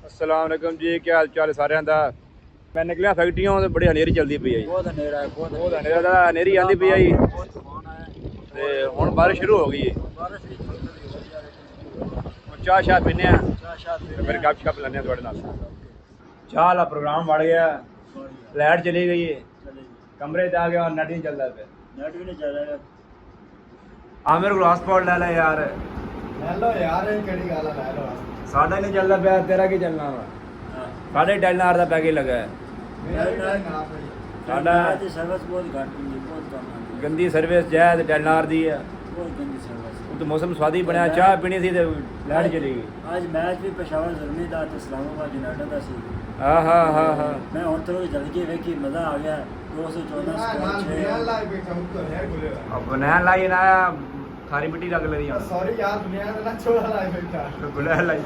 अस्सलाम वालेकुम जी, क्या हाल चाल सारिਆਂ ਦਾ। मैं निकलिया फैक्ट्रियों तो बड़ी हनेरी चलती पई है जी। बहुत अंधेरा है, बहुत हनेरी आंदी पई है जी बहुत तूफान है। ते हुण बारिश शुरू हो गई है। बारिश भी थोड़ी थोड़ी हो रही है लेकिन हुण चाह शाह पीने आ चाह ते फिर गपशप लैने थोड़े नाल। चाह वाला प्रोग्राम बढ़ गया, लाइट चली गई है, चलेगी। कमरे च आ गया और नेट नहीं चलता पे। नेट भी नहीं चल रहा है। आमिर को हॉटस्पॉट ले ले यार। ले लो यार, केड़ी गल है, ले लो। साडा नहीं चलता पे, तेरा की चलना वा? साढ़े $10 का पैकेज लगा है। साडा दी सर्विस बहुत घट हुंदी, बहुत कम है। गंदी सर्विस जायद $10 दी है। बहुत गंदी सर्विस। तो मौसम स्वादी बनया, चाह पीनी थी तो लाइट चली गई। आज मैच भी पेशावर ज़ल्मी दा ते इस्लामाबाद यूनाइटेड दा सी। हाँ हाँ हाँ हाँ मैं हुण थोड़ी जल्दी वेखी, मजा आ गया। 214 स्कोर 6। अब नया लाई ना थारी मिट्टी लग लगी। सॉरी यार, दुनिया में ना छोड़ा लाइफ था। गुलाल लाई